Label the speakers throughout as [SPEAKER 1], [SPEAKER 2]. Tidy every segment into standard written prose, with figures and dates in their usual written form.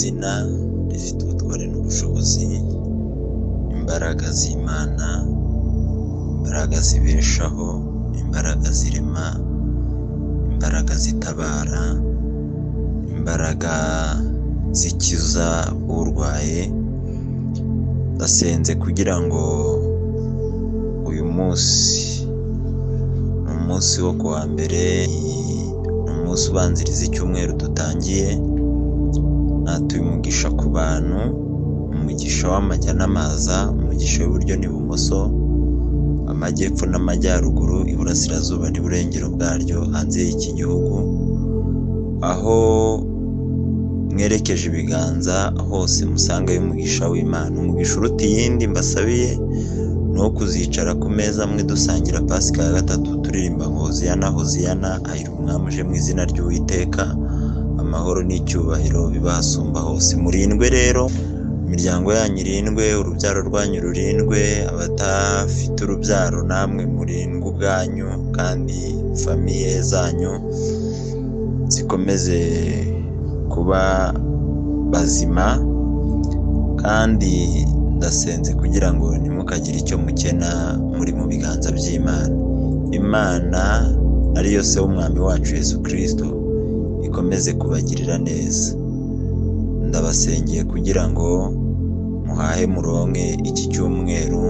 [SPEAKER 1] izina rifite ubutware n'ubushobozi, imbaraga z'Imana, imbaraga zibeshaho, imbaraga zirema, imbaraga zitabara, imbaraga zikiza urwaye. Ndasenze kugira ngo uyu munsi ni umunsi wo kuwa mbere, ni umunsi ubanziriza icyumweru dutangiye. Natuye umugisha ku bantu, umugisha w'amajya n'amaza, umugisha w'iburyo n'ibumoso, amajyepfo n'amajyaruguru, iburasirazuba n'iburengero bwaryo, hanze y'iki gihugu. Aho mwerekeje ibiganza hose musangayo umugisha w'Imana. Umugisha uruta iyindi mbasabiye ni uwo kuzicara ku meza amwe dusangira Pasika ya gatatu turirimba ngo Hoziyana Hoziyana, hahirwa umwami uje mu izina ry'Uwiteka, amahoro n'icyubahiro bibahasumba hose. Murindwe rero, imiryango yanyu irindwe, urubyaro rwanyu rurindwe, abatafite urubyaro namwe murindwe ubwanyu, kandi famiye zanyu zikomeze kuba bazima. Kandi ndasenze kugira ngo ntimukagire icyo mukena muri mu biganza by'Imana. Imana ariyo se w'umwami wacu Yesu Kristo ikomeze kubagirira neza. Ndabasengeye kugira ngo muhahe muronke iki cyumweru,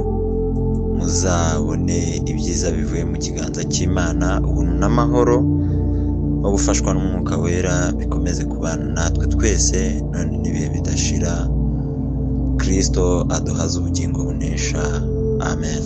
[SPEAKER 1] muzabone ibyiza bivuye mu kiganza cy'Imana. Ubuntu n'amahoro no gufashwa n'Umwuka Wera bikomeze kubana natwe twese none n'ibihe bidashira. Kristo aduhaze ubugingo bunesha. Amen.